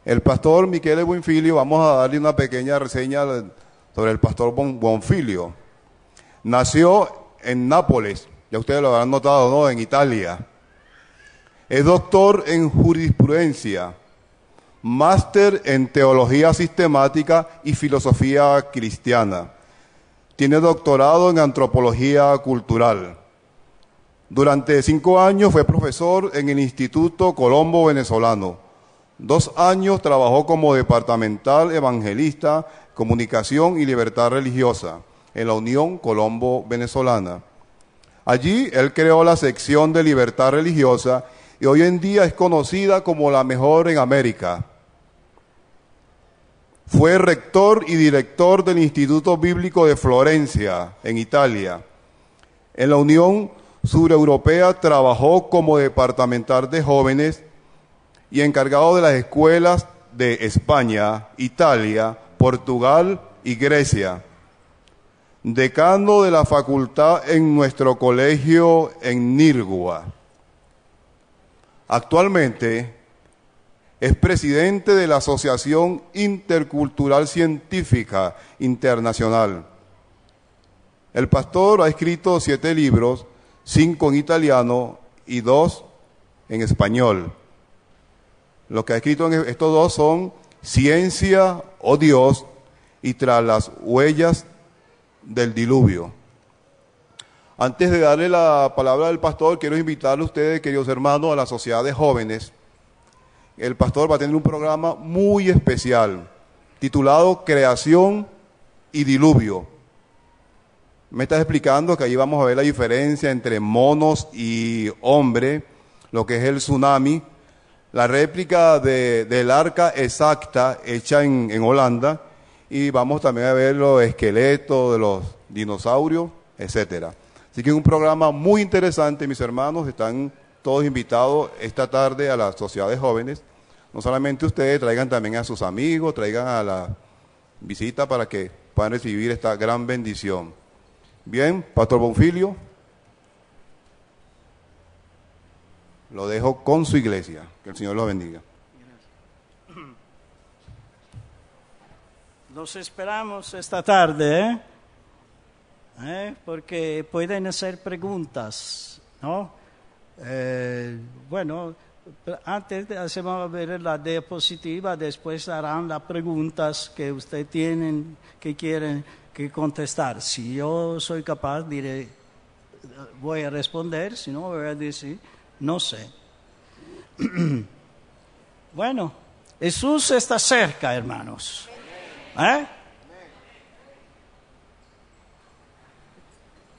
El pastor Michele Buonfiglio, vamos a darle una pequeña reseña sobre el pastor Buonfiglio. Nació en Nápoles, ya ustedes lo habrán notado, ¿no? En Italia. Es doctor en jurisprudencia, máster en teología sistemática y filosofía cristiana. Tiene doctorado en antropología cultural. Durante 5 años fue profesor en el Instituto Colombo Venezolano. 2 años trabajó como departamental evangelista, comunicación y libertad religiosa en la Unión Colombo Venezolana. Allí él creó la sección de libertad religiosa y hoy en día es conocida como la mejor en América. Fue rector y director del Instituto Bíblico de Florencia, en Italia. En la Unión Sureuropea trabajó como departamental de jóvenes y encargado de las escuelas de España, Italia, Portugal y Grecia. Decano de la facultad en nuestro colegio en Nirgua. Actualmente es presidente de la Asociación Intercultural Científica Internacional. El pastor ha escrito 7 libros, 5 en italiano y 2 en español. Lo que ha escrito en estos 2 son Ciencia, oh Dios, y Tras las huellas del diluvio. Antes de darle la palabra al pastor, quiero invitarle a ustedes, queridos hermanos, a la sociedad de jóvenes. El pastor va a tener un programa muy especial, titulado Creación y Diluvio. Me está explicando que ahí vamos a ver la diferencia entre monos y hombre, lo que es el tsunami, la réplica del arca exacta hecha en Holanda, y vamos también a ver los esqueletos de los dinosaurios, etcétera. Así que es un programa muy interesante, mis hermanos. Están todos invitados esta tarde a la sociedad de jóvenes. No solamente ustedes, traigan también a sus amigos, traigan a la visita para que puedan recibir esta gran bendición. Bien, Pastor Buonfiglio, lo dejo con su iglesia. Que el Señor los bendiga. Los esperamos esta tarde, porque pueden hacer preguntas, ¿no? Bueno, antes hacemos ver la diapositiva, después harán las preguntas que ustedes tienen, que quieren que contestar. Si yo soy capaz, diré, voy a responder, si no, voy a decir, no sé. Bueno, Jesús está cerca, hermanos.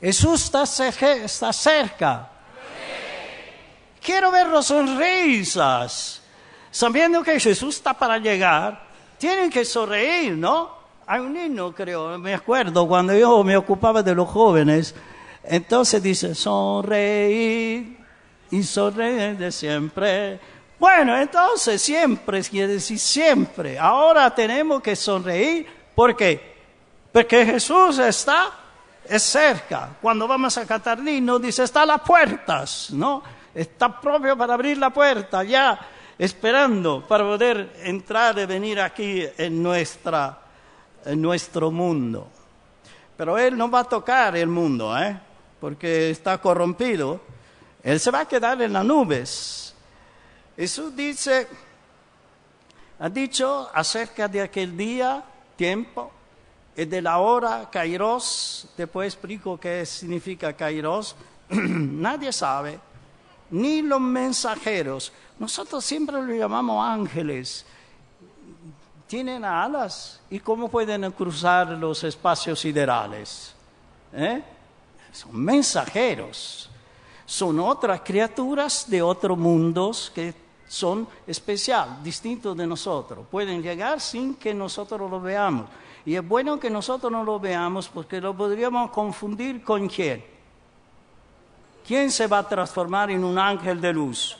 Jesús está cerca. Quiero ver las sonrisas. Sabiendo que Jesús está para llegar, tienen que sonreír, ¿no? Hay un himno, creo, me acuerdo, cuando yo me ocupaba de los jóvenes. Entonces dice, sonreír y sonreír de siempre. Bueno, entonces siempre quiere decir siempre. Ahora tenemos que sonreír. ¿Por qué? Porque Jesús es cerca. Cuando vamos a cantar el himno, dice, está a las puertas, ¿no? Está propio para abrir la puerta, ya esperando para poder entrar y venir aquí en nuestro mundo. Pero Él no va a tocar el mundo, porque está corrompido. Él se va a quedar en las nubes. Jesús ha dicho acerca de aquel día, tiempo, y de la hora, kairos. Después explico qué significa kairos. Nadie sabe, ni los mensajeros. Nosotros siempre lo llamamos ángeles. Tienen alas. ¿Y cómo pueden cruzar los espacios siderales? Son mensajeros. Son otras criaturas de otros mundos que son especiales, distintos de nosotros. Pueden llegar sin que nosotros lo veamos. Y es bueno que nosotros no lo veamos porque lo podríamos confundir con ¿quién? ¿Quién se va a transformar en un ángel de luz?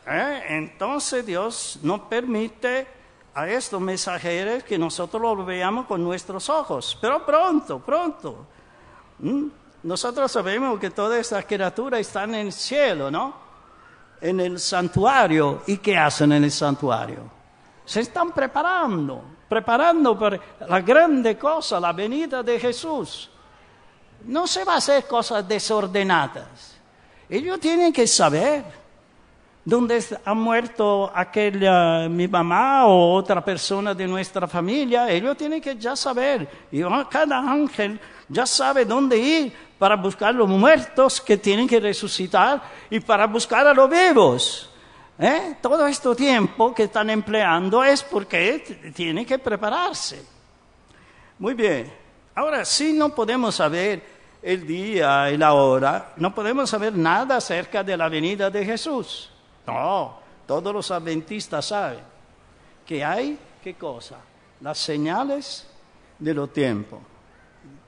Entonces Dios no permite a estos mensajeros que nosotros lo veamos con nuestros ojos. Pero pronto. Nosotros sabemos que todas estas criaturas están en el cielo, ¿no? En el santuario. ¿Y qué hacen en el santuario? Se están preparando para la grande cosa, la venida de Jesús. No se va a hacer cosas desordenadas. Ellos tienen que saber dónde ha muerto mi mamá o otra persona de nuestra familia. Ellos tienen que ya saber. Y cada ángel ya sabe dónde ir para buscar los muertos que tienen que resucitar y para buscar a los vivos. Todo este tiempo que están empleando es porque tienen que prepararse. Muy bien. Ahora, si no podemos saber el día y la hora, no podemos saber nada acerca de la venida de Jesús. No, todos los adventistas saben que hay, ¿qué cosa? Las señales de los tiempos.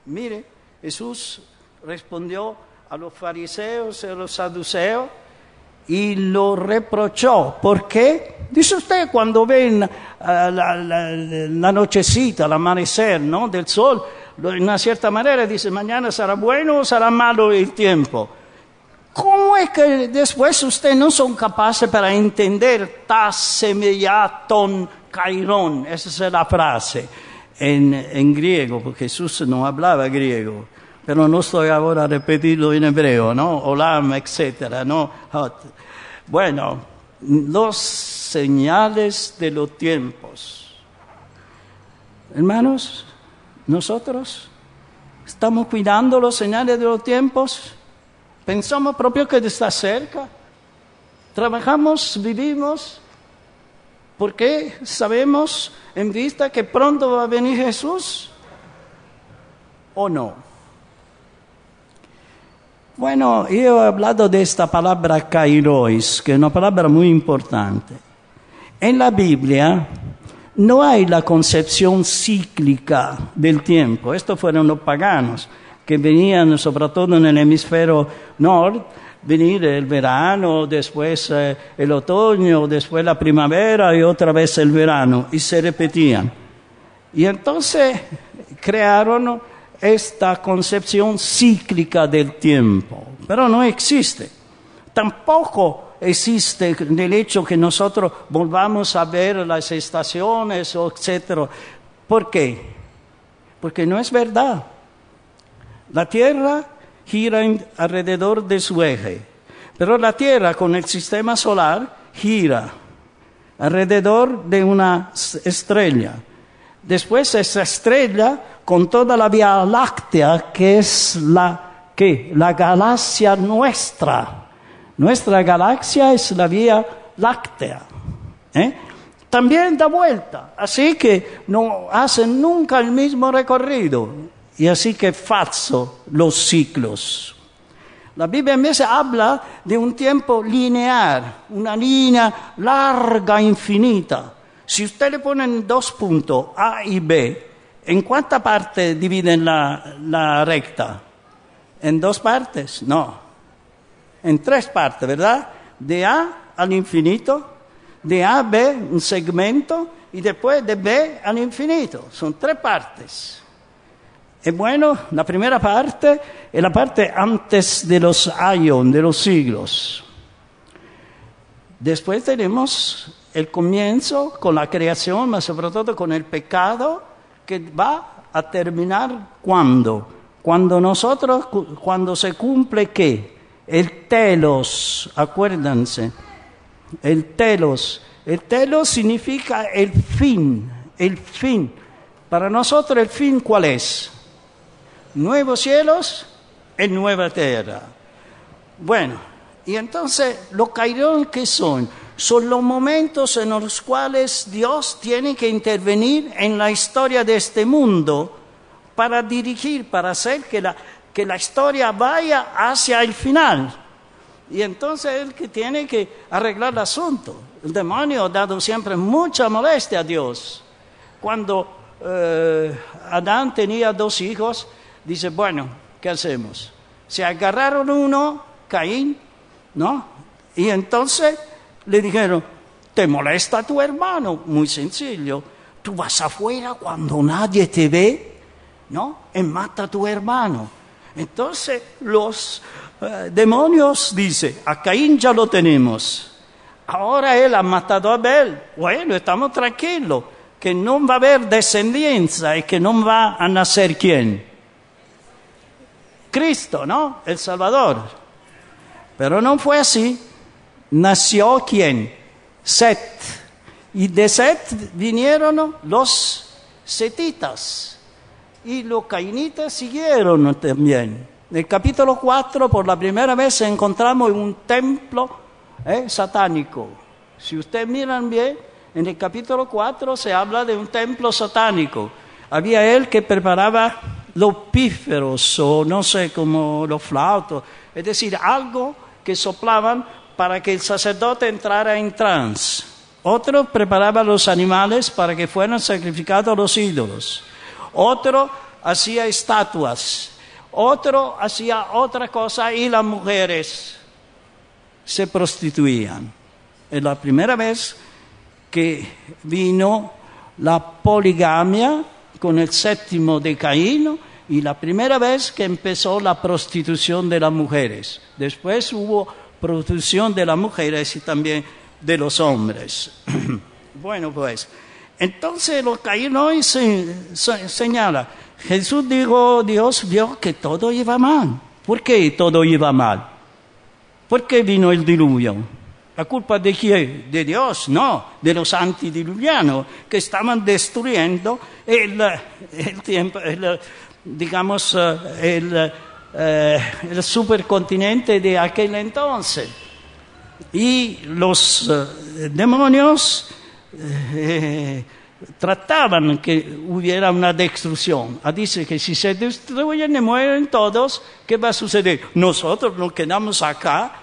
Mire, Jesús respondió a los fariseos y a los saduceos y lo reprochó. ¿Por qué? Dice usted, cuando ven la nochecita, el amanecer, ¿no?, del sol, de una cierta manera dice, mañana será bueno o será malo el tiempo. ¿Cómo es que después ustedes no son capaces para entender ta semellaton kairon? Esa es la frase en griego, porque Jesús no hablaba griego. Pero no estoy ahora a repetirlo en hebreo, ¿no? Olam, etcétera, ¿no? Bueno, los señales de los tiempos. Hermanos, nosotros estamos cuidando los señales de los tiempos. Pensamos propio que está cerca. Trabajamos, vivimos, porque sabemos en vista que pronto va a venir Jesús, ¿o no? Bueno, yo he hablado de esta palabra kairos, que es una palabra muy importante. En la Biblia no hay la concepción cíclica del tiempo. Estos fueron los paganos que venían, sobre todo en el hemisferio norte, venir el verano, después el otoño, después la primavera y otra vez el verano, y se repetían. Y entonces crearon esta concepción cíclica del tiempo, pero no existe. Tampoco existe el hecho que nosotros volvamos a ver las estaciones, etc. ¿Por qué? Porque no es verdad. La Tierra gira alrededor de su eje, pero la Tierra con el sistema solar gira alrededor de una estrella. Después esa estrella con toda la Vía Láctea, que es la galaxia nuestra. Nuestra galaxia es la Vía Láctea. También da vuelta, así que no hacen nunca el mismo recorrido. Y así que falso los ciclos. La Biblia en vez habla de un tiempo lineal, una línea larga, infinita. Si usted le pone dos puntos, A y B, ¿en cuánta parte dividen la recta? ¿En dos partes? No. En tres partes, ¿verdad? De A al infinito, de A a B un segmento y después de B al infinito. Son tres partes. Es bueno, la primera parte es la parte antes de los aion, de los siglos. Después tenemos el comienzo con la creación, pero sobre todo con el pecado, que va a terminar ¿cuándo? Cuando se cumple ¿qué? El telos, acuérdense. El telos significa el fin. Para nosotros el fin ¿cuál es? Nuevos cielos y nueva tierra. Bueno, y entonces los kairón ¿qué son? Son los momentos en los cuales Dios tiene que intervenir en la historia de este mundo para dirigir, para hacer que la historia vaya hacia el final. Y entonces Él que tiene que arreglar el asunto. El demonio ha dado siempre mucha molestia a Dios. Cuando Adán tenía 2 hijos, dice, bueno, ¿qué hacemos? Se agarraron uno, Caín, ¿no? Y entonces le dijeron, ¿te molesta tu hermano? Muy sencillo. Tú vas afuera cuando nadie te ve, ¿no? Y mata a tu hermano. Entonces los demonios dicen, a Caín ya lo tenemos. ahora él ha matado a Abel. Bueno, estamos tranquilos, que no va a haber descendencia y que no va a nacer ¿quién? Cristo, ¿no? El Salvador. Pero no fue así. Nació ¿quién? Set. Y de Set vinieron los setitas. Y los cainitas siguieron también. En el capítulo 4, por la primera vez, encontramos un templo satánico. Si ustedes miran bien, en el capítulo 4 se habla de un templo satánico. Había él que preparaba los píferos, o no sé, como los flautos. Es decir, algo que soplaban para que el sacerdote entrara en trance. Otro preparaba los animales para que fueran sacrificados a los ídolos. Otro hacía estatuas. Otro hacía otra cosa y las mujeres se prostituían. Es la primera vez que vino la poligamia con el séptimo de Caín y la primera vez que empezó la prostitución de las mujeres. Después hubo prostitución de las mujeres y también de los hombres. Bueno, pues, entonces los caínos señala, Jesús dijo, Dios vio que todo iba mal. ¿Por qué todo iba mal? ¿Por qué vino el diluvio? ¿La culpa de quién? ¿De Dios? No, de los antidiluvianos que estaban destruyendo el supercontinente de aquel entonces. Y los demonios trataban que hubiera una destrucción. Dice que si se destruyen y mueren todos, ¿qué va a suceder? Nosotros nos quedamos acá,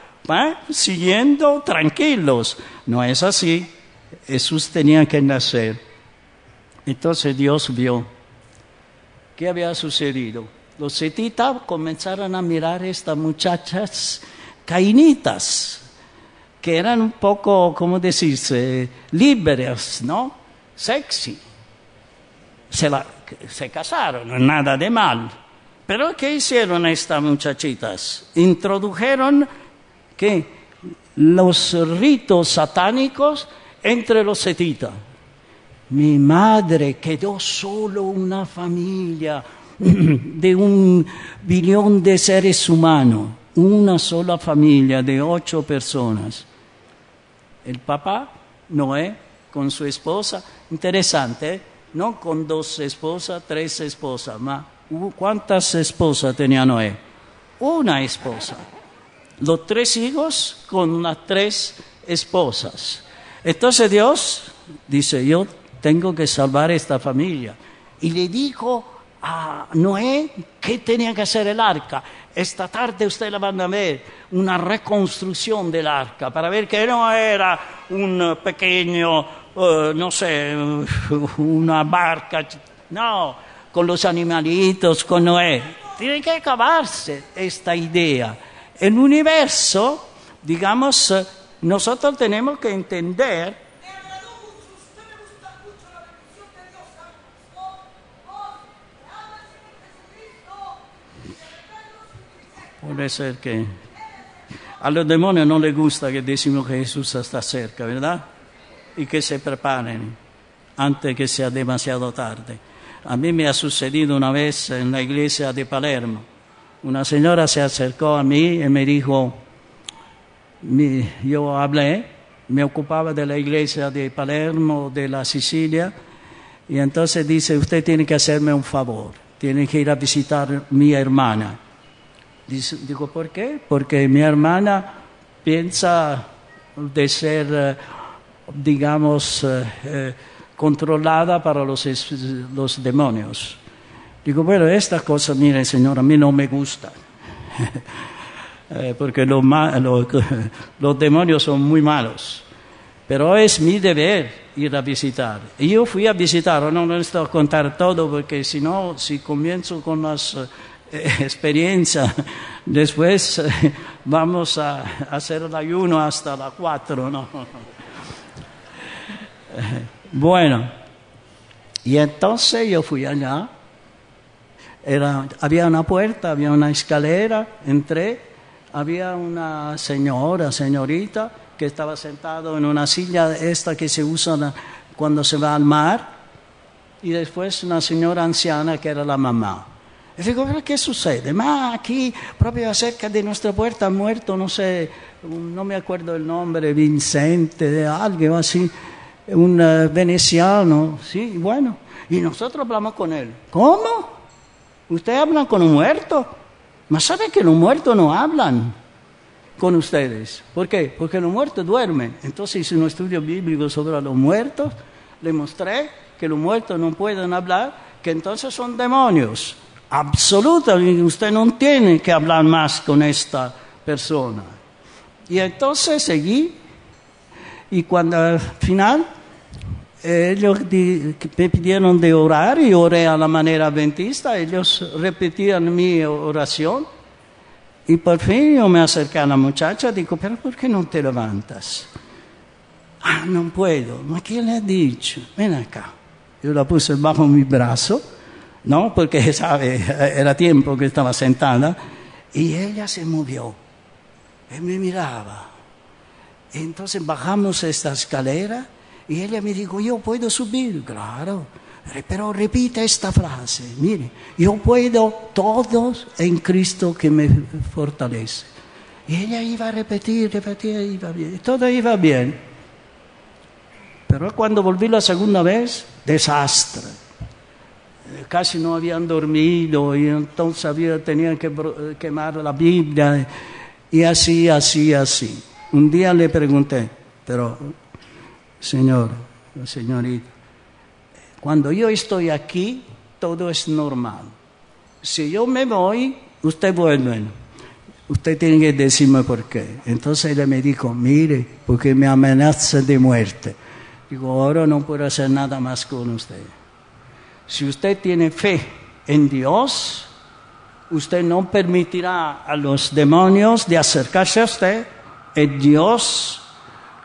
siguiendo tranquilos. No es así. Jesús tenía que nacer. Entonces Dios vio qué había sucedido. Los setitas comenzaron a mirar a estas muchachas cainitas, que eran un poco, ¿cómo decirse?, libres, ¿no? Sexy. Se casaron, nada de mal. Pero ¿qué hicieron estas muchachitas? Introdujeron que los ritos satánicos entre los setitas. Mi madre quedó solo una familia de 1 billón de seres humanos, una sola familia de 8 personas. El papá, Noé, con su esposa, interesante, no con 2 esposas, 3 esposas, ma ¿cuántas esposas tenía Noé? Una esposa. Los 3 hijos con las 3 esposas. Entonces Dios dice, yo tengo que salvar esta familia. Y le dijo a Noé qué tenía que hacer el arca. Esta tarde ustedes la van a ver, una reconstrucción del arca, para ver que no era un pequeño, no sé, una barca, no, con los animalitos, con Noé. Tiene que acabarse esta idea. El universo, digamos, nosotros tenemos que entender. Puede ser que a los demonios no les gusta que decimos que Jesús está cerca, ¿verdad? Y que se preparen antes que sea demasiado tarde. A mí me ha sucedido una vez en la iglesia de Palermo. Una señora se acercó a mí y me dijo, yo hablé, me ocupaba de la iglesia de Palermo, de la Sicilia, y entonces dice, usted tiene que hacerme un favor, tiene que ir a visitar a mi hermana. Digo, ¿por qué? Porque mi hermana piensa de ser, digamos, controlada para los demonios. Digo, bueno, esta cosa, mire, señora, a mí no me gusta. Porque los demonios son muy malos. Pero es mi deber ir a visitar. Y yo fui a visitar, no necesito contar todo, porque si no, si comienzo con las experiencias, después vamos a hacer el ayuno hasta las 4, ¿no? Bueno, y entonces yo fui allá. Había una puerta, había una escalera, entré, había una señorita, que estaba sentado en una silla esta que se usa cuando se va al mar, y después una señora anciana que era la mamá. Y digo, ¿pero qué sucede? Ma, aquí, proprio cerca de nuestra puerta, ha muerto, no sé, no me acuerdo el nombre, Vicente, algo así, un veneciano, sí, bueno. Y nosotros hablamos con él. ¿Cómo? ¿Usted habla con un muerto? ¿Mas sabe que los muertos no hablan con ustedes? ¿Por qué? Porque los muertos duermen. Entonces hice un estudio bíblico sobre los muertos, le mostré que los muertos no pueden hablar, que entonces son demonios. Absolutamente, usted no tiene que hablar más con esta persona. Y entonces seguí, y cuando al final ellos me pidieron de orar, y oré a la manera adventista, ellos repetían mi oración, y por fin yo me acerqué a la muchacha y digo, ¿pero por qué no te levantas? Ah, no puedo. ¿Ma quién le ha dicho? Ven acá. Yo la puse bajo mi brazo, ¿no? Porque, sabe, era tiempo que estaba sentada, y ella se movió, y me miraba. Entonces bajamos esta escalera, y ella me dijo, yo puedo subir, claro, pero repite esta frase, mire, yo puedo todo en Cristo que me fortalece. Y ella iba a repetir, iba bien, todo iba bien. Pero cuando volví la segunda vez, desastre. Casi no habían dormido, y entonces tenían que quemar la Biblia, y así. Un día le pregunté, pero señorita, cuando yo estoy aquí, todo es normal. Si yo me voy, usted vuelve. Usted tiene que decirme por qué. Entonces ella me dijo, mire, porque me amenaza de muerte. Digo, ahora no puedo hacer nada más con usted. Si usted tiene fe en Dios, usted no permitirá a los demonios de acercarse a usted, y Dios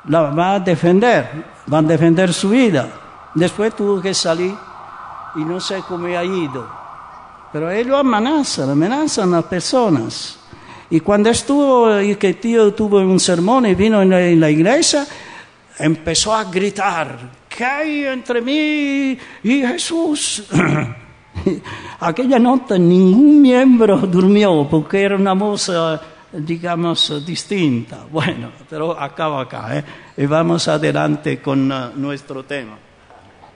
la va a defender su vida. Después tuvo que salir y no sé cómo ha ido. Pero ellos amenazan a las personas. Y cuando que tío tuvo un sermón y vino en la iglesia, empezó a gritar, ¿qué hay entre mí y Jesús? Aquella noche ningún miembro durmió porque era una voz, digamos, distinta. Bueno, pero acabo acá, y vamos adelante con nuestro tema.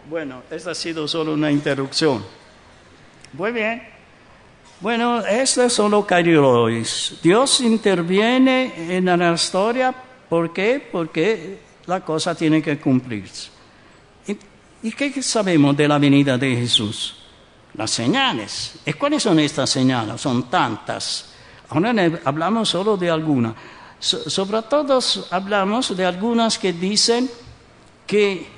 Bueno, esta ha sido solo una interrupción. Muy bien. Bueno, esto es solo Kairos. Dios interviene en la historia. ¿Por qué? Porque la cosa tiene que cumplirse. ¿Y qué sabemos de la venida de Jesús? Las señales. ¿Y cuáles son estas señales? Son tantas. Ahora hablamos solo de algunas. Sobre todo hablamos de algunas que dicen que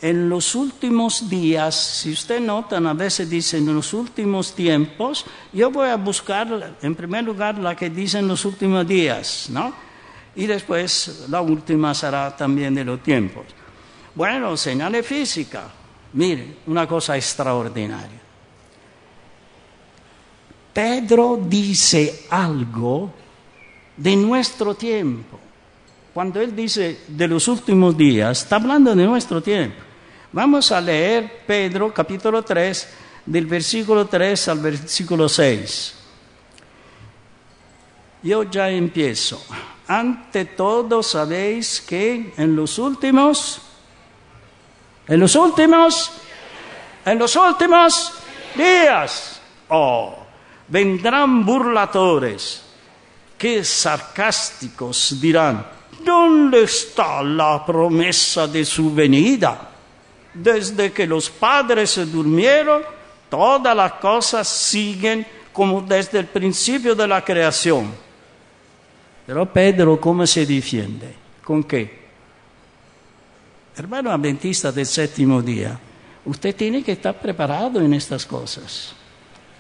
en los últimos días, si usted nota, a veces dicen en los últimos tiempos, yo voy a buscar en primer lugar la que dice en los últimos días, ¿no? Y después la última será también de los tiempos. Bueno, señales físicas. Mire, una cosa extraordinaria. Pedro dice algo de nuestro tiempo. Cuando él dice de los últimos días, está hablando de nuestro tiempo. Vamos a leer Pedro capítulo 3, del versículo 3 al versículo 6. Yo ya empiezo. Ante todo sabéis que en los últimos días, vendrán burladores que sarcásticos dirán, ¿dónde está la promesa de su venida? Desde que los padres se durmieron, todas las cosas siguen como desde el principio de la creación. Pero Pedro, ¿cómo se defiende? ¿Con qué? Hermano adventista del séptimo día, usted tiene que estar preparado en estas cosas.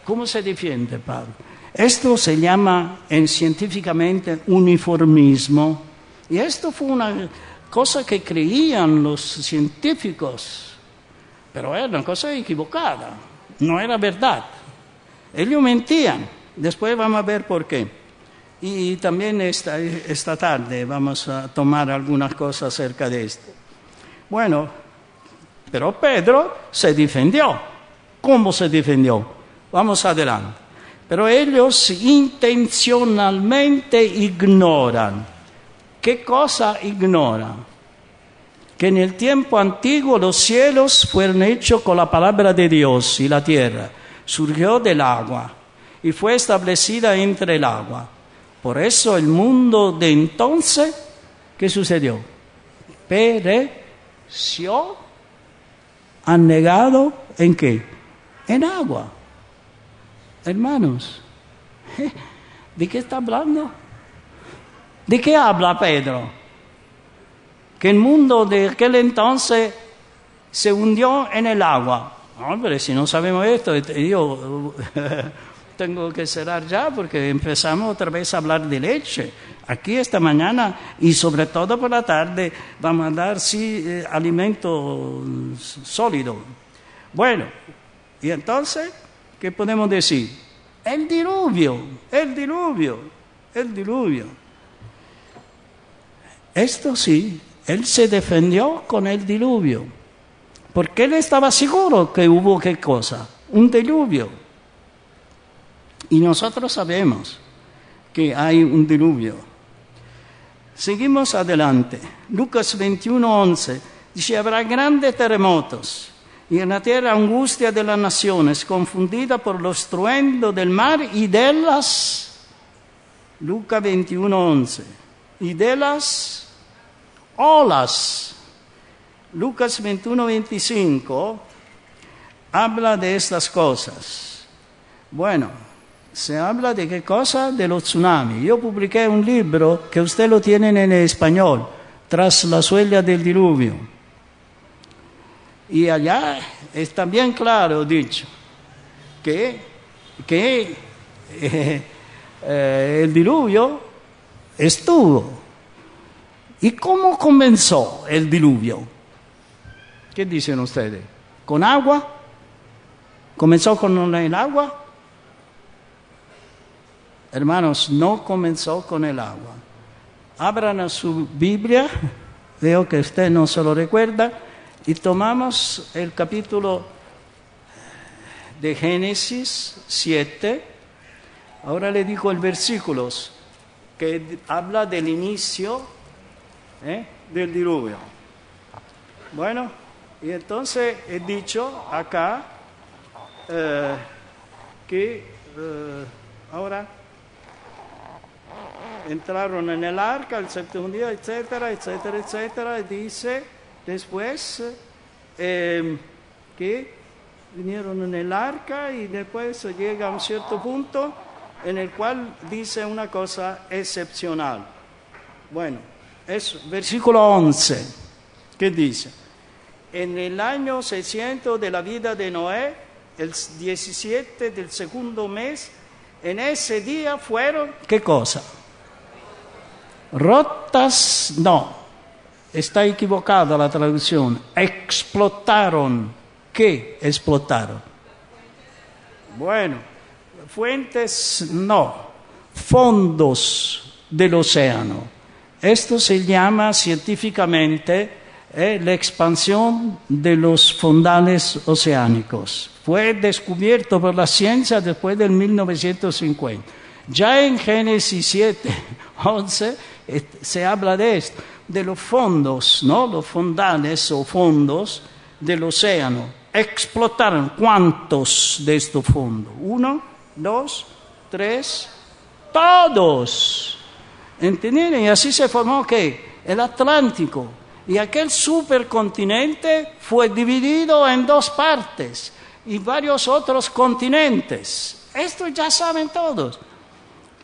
¿Cómo se defiende, Pablo? Esto se llama científicamente uniformismo. Y esto fue una cosa que creían los científicos, pero era una cosa equivocada, no era verdad. Ellos mentían. Después vamos a ver por qué. Y también esta tarde vamos a tomar algunas cosas acerca de esto. Bueno, pero Pedro se defendió. ¿Cómo se defendió? Vamos adelante. Pero ellos intencionalmente ignoran. ¿Qué cosa ignoran? Que en el tiempo antiguo los cielos fueron hechos con la palabra de Dios y la tierra surgió del agua y fue establecida entre el agua. Por eso el mundo de entonces, ¿qué sucedió? Pereció, anegado ¿en qué? En agua. Hermanos, ¿de qué está hablando? ¿De qué habla Pedro? Que el mundo de aquel entonces se hundió en el agua. Hombre, si no sabemos esto, yo tengo que cerrar ya porque empezamos otra vez a hablar de leche. Aquí esta mañana y sobre todo por la tarde vamos a dar alimento sólido. Bueno, y entonces, ¿qué podemos decir? El diluvio. Esto sí, él se defendió con el diluvio, porque él estaba seguro que hubo ¿qué cosa? Un diluvio. Y nosotros sabemos que hay un diluvio. Seguimos adelante. Lucas 21:11 dice, habrá grandes terremotos y en la tierra angustia de las naciones, confundida por los estruendos del mar y de las... Lucas 21:11. Y de las olas. Lucas 21:25 habla de estas cosas. Bueno, se habla de qué cosa? De los tsunamis. Yo publiqué un libro que usted lo tiene en español, Tras las huellas del diluvio. Y allá está bien claro dicho que el diluvio estuvo. ¿Y cómo comenzó el diluvio? ¿Qué dicen ustedes? ¿Con agua? ¿Comenzó con el agua? Hermanos, no comenzó con el agua. Abran a su Biblia, veo que usted no se lo recuerda, y tomamos el capítulo de Génesis 7. Ahora le digo el versículos que habla del inicio del diluvio. Bueno, y entonces he dicho acá que ahora entraron en el arca el séptimo día, etcétera, etcétera, etcétera, y dice después que vinieron en el arca y después llega a un cierto punto en el cual dice una cosa excepcional. Bueno, es versículo 11, ¿qué dice? En el año 600 de la vida de Noé, el 17 del segundo mes, en ese día fueron, ¿qué cosa? Rotas, no, está equivocada la traducción. Explotaron. ¿Qué explotaron? Bueno, fuentes, no, fondos del océano. Esto se llama científicamente la expansión de los fondales oceánicos. Fue descubierto por la ciencia después del 1950. Ya en Génesis 7, 11 se habla de esto, de los fondos, ¿no? Los fondales o fondos del océano. Explotaron. ¿Cuántos de estos fondos? 1, 2, 3, todos. ¿Entendieron? Y así se formó ¿qué? El Atlántico. Y aquel supercontinente fue dividido en dos partes y varios otros continentes. Esto ya saben todos.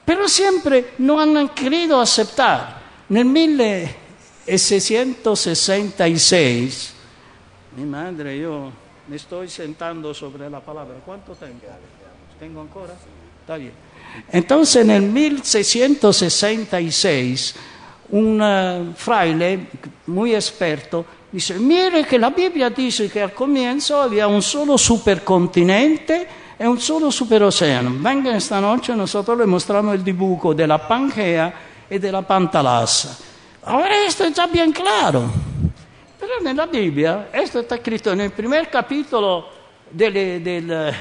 Pero siempre no han querido aceptar. En el 1666, mi madre, yo me estoy sentando sobre la palabra. ¿Cuánto tengo? ¿Tengo ancora? Está bien. Entonces, en el 1666, un fraile muy experto dice, mire que la Biblia dice que al comienzo había un solo supercontinente es un solo superocéano. Vengan esta noche, nosotros le mostramos el dibujo de la Pangea y de la Pantalassa. Ahora esto está bien claro. Pero en la Biblia, esto está escrito en el primer capítulo de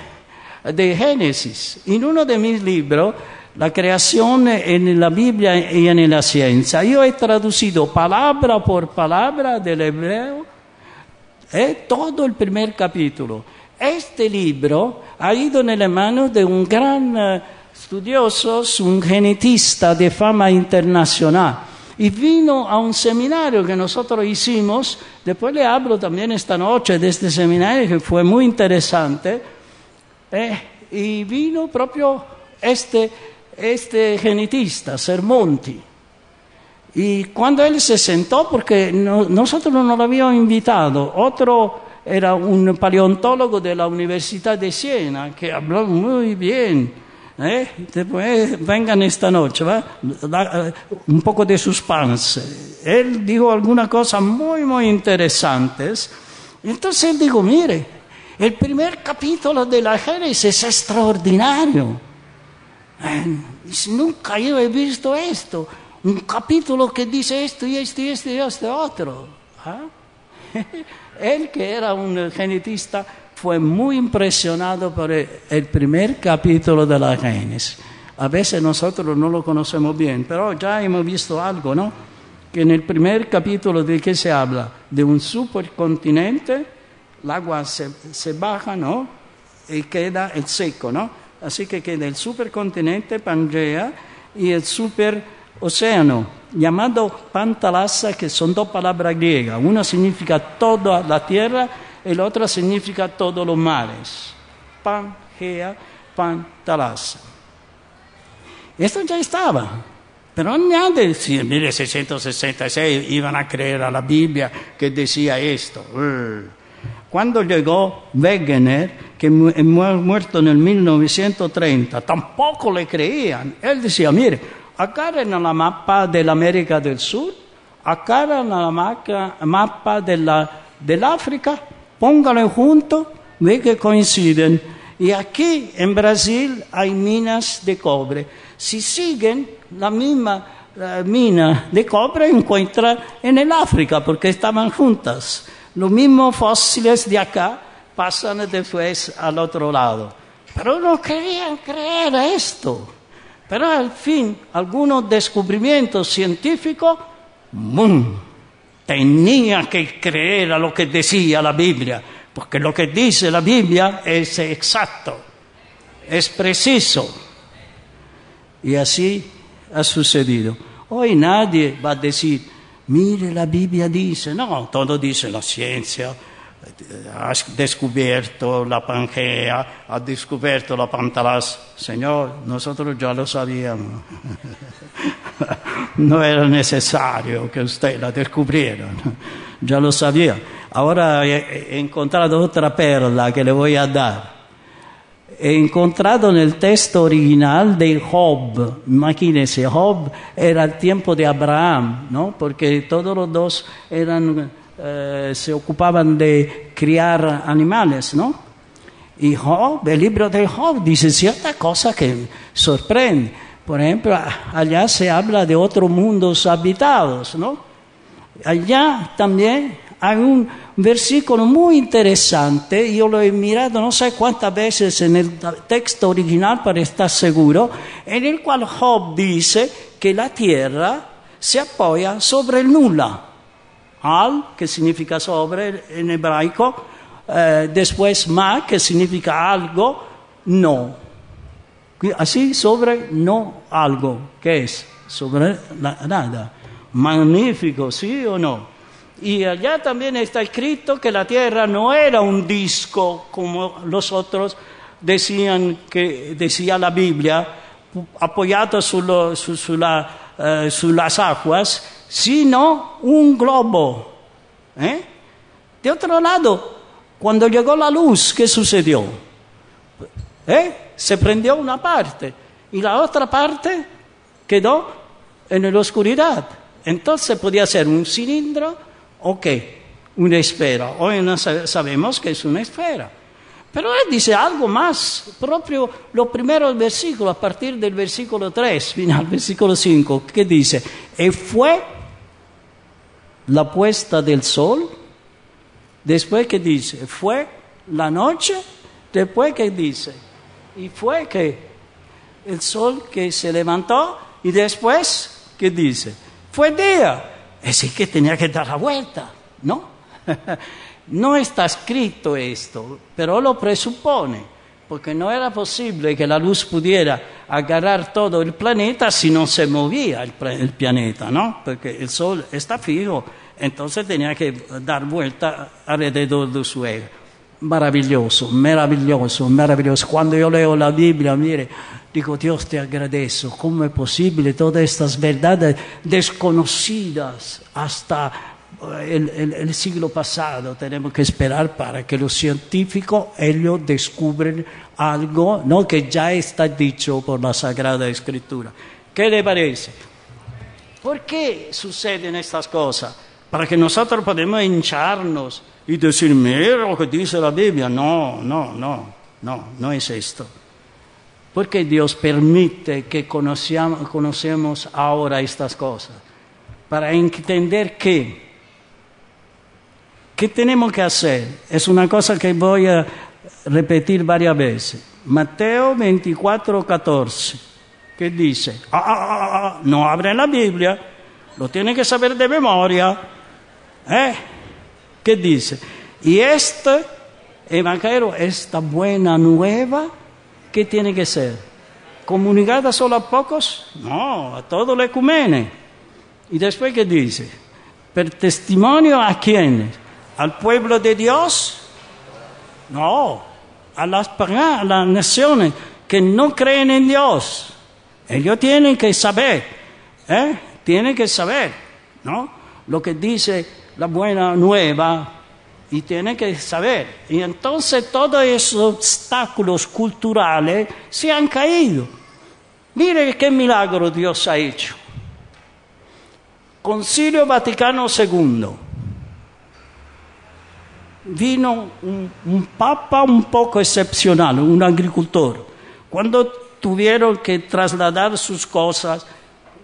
Génesis. En uno de mis libros, La creación en la Biblia y en la ciencia, yo he traducido palabra por palabra del hebreo todo el primer capítulo. Este libro ha ido en las manos de un gran estudioso, un genetista de fama internacional. Y vino a un seminario que nosotros hicimos. Después le hablo también esta noche de este seminario que fue muy interesante. Y vino proprio este genetista, Sermonti. Y cuando él se sentó, porque nosotros no lo habíamos invitado, otro era un paleontólogo de la Universidad de Siena que habló muy bien. Después vengan esta noche, ¿va? Un poco de suspense. Él dijo algunas cosas muy interesantes. Entonces él dijo, mire, el primer capítulo de la Génesis es extraordinario. Nunca yo he visto esto. Un capítulo que dice esto y esto y esto y esto otro. Él, que era un genetista, fue muy impresionado por el primer capítulo de la Génesis. A veces nosotros no lo conocemos bien, pero ya hemos visto algo, ¿no? Que en el primer capítulo de qué se habla, de un supercontinente, el agua se baja, ¿no? Y queda el seco, ¿no? Así que queda el supercontinente Pangea y el superocéano, llamado Pantalassa, que son dos palabras griegas. Una significa toda la tierra y la otra significa todos los mares. Pangea, Pantalassa. Esto ya estaba. Pero nadie decía, en 1666 iban a creer a la Biblia que decía esto. Cuando llegó Wegener, que muerto en el 1930, tampoco le creían. Él decía, mire, agarren la mapa de la América del Sur, agarren la mapa del África, pónganlo juntos, ve que coinciden. Y aquí en Brasil hay minas de cobre. Si siguen la misma mina de cobre, encuentran en el África, porque estaban juntas. Los mismos fósiles de acá pasan después al otro lado. Pero no querían creer a esto. Pero al fin, algunos descubrimientos científicos, tenían que creer a lo que decía la Biblia, porque lo que dice la Biblia es exacto, es preciso. Y así ha sucedido. Hoy nadie va a decir, mire, la Biblia dice, no, todo dice la ciencia, ha descubierto la Pangea, ha descubierto la Pantalassa. Señor, nosotros ya lo sabíamos. No era necesario que usted la descubriera, ya lo sabía. Ahora he encontrado otra perla que le voy a dar. He encontrado en el texto original de Job. Imagínense, Job era el tiempo de Abraham, ¿no? Porque todos los dos se ocupaban de criar animales, ¿no? Y Job, el libro de Job dice cierta cosa que sorprende. Por ejemplo, allá se habla de otros mundos habitados, ¿no? Allá también hay un versículo muy interesante, yo lo he mirado no sé cuántas veces en el texto original para estar seguro, en el cual Job dice que la tierra se apoya sobre el nula. Al, que significa sobre en hebraico, después ma, que significa algo, no. Así sobre no algo, ¿qué es? Sobre nada. Magnífico, ¿sí o no? Y allá también está escrito que la tierra no era un disco como los otros decían que decía la Biblia, apoyado su las aguas, sino un globo. De otro lado, cuando llegó la luz, ¿qué sucedió? Se prendió una parte y la otra parte quedó en la oscuridad. Entonces podía ser un cilindro o qué, una esfera. Hoy no sabemos que es una esfera. Pero él dice algo más, proprio los primeros versículos, a partir del versículo 3, fino al versículo 5, que dice, y fue la puesta del sol, después que dice, fue la noche, después que dice, y fue que el sol que se levantó, y después que dice, fue día, es decir, que tenía que dar la vuelta, ¿no? No está escrito esto, pero lo presupone, porque no era posible que la luz pudiera agarrar todo el planeta si no se movía el planeta, ¿no? Porque el sol está fijo, entonces tenía que dar vuelta alrededor de su eje. Maravilloso, maravilloso, maravilloso. Cuando yo leo la Biblia, mire, digo, Dios te agradezco, ¿cómo es posible todas estas verdades desconocidas hasta el siglo pasado? Tenemos que esperar para que los científicos, ellos descubren algo, ¿no?, que ya está dicho por la Sagrada Escritura. ¿Qué le parece? ¿Por qué suceden estas cosas? Para que nosotros podamos hincharnos y decir, mira lo que dice la Biblia. No es esto. Porque Dios permite que conocemos ahora estas cosas. Para entender ¿qué tenemos que hacer? Es una cosa que voy a repetir varias veces. Mateo 24:14, que dice, no abren la Biblia, lo tienen que saber de memoria. ¿Qué dice? Y este evangelio, esta buena nueva, ¿qué tiene que ser? ¿Comunicada solo a pocos? No, a todo el ecumene. ¿Y después qué dice? ¿Per testimonio a quiénes? ¿Al pueblo de Dios? No, a las paganas, a las naciones que no creen en Dios. Ellos tienen que saber, tienen que saber, ¿no?, lo que dice la buena nueva, y tienen que saber. Y entonces todos esos obstáculos culturales se han caído. Mire qué milagro Dios ha hecho. Concilio Vaticano II. Vino un papa un poco excepcional, un agricultor. Cuando tuvieron que trasladar sus cosas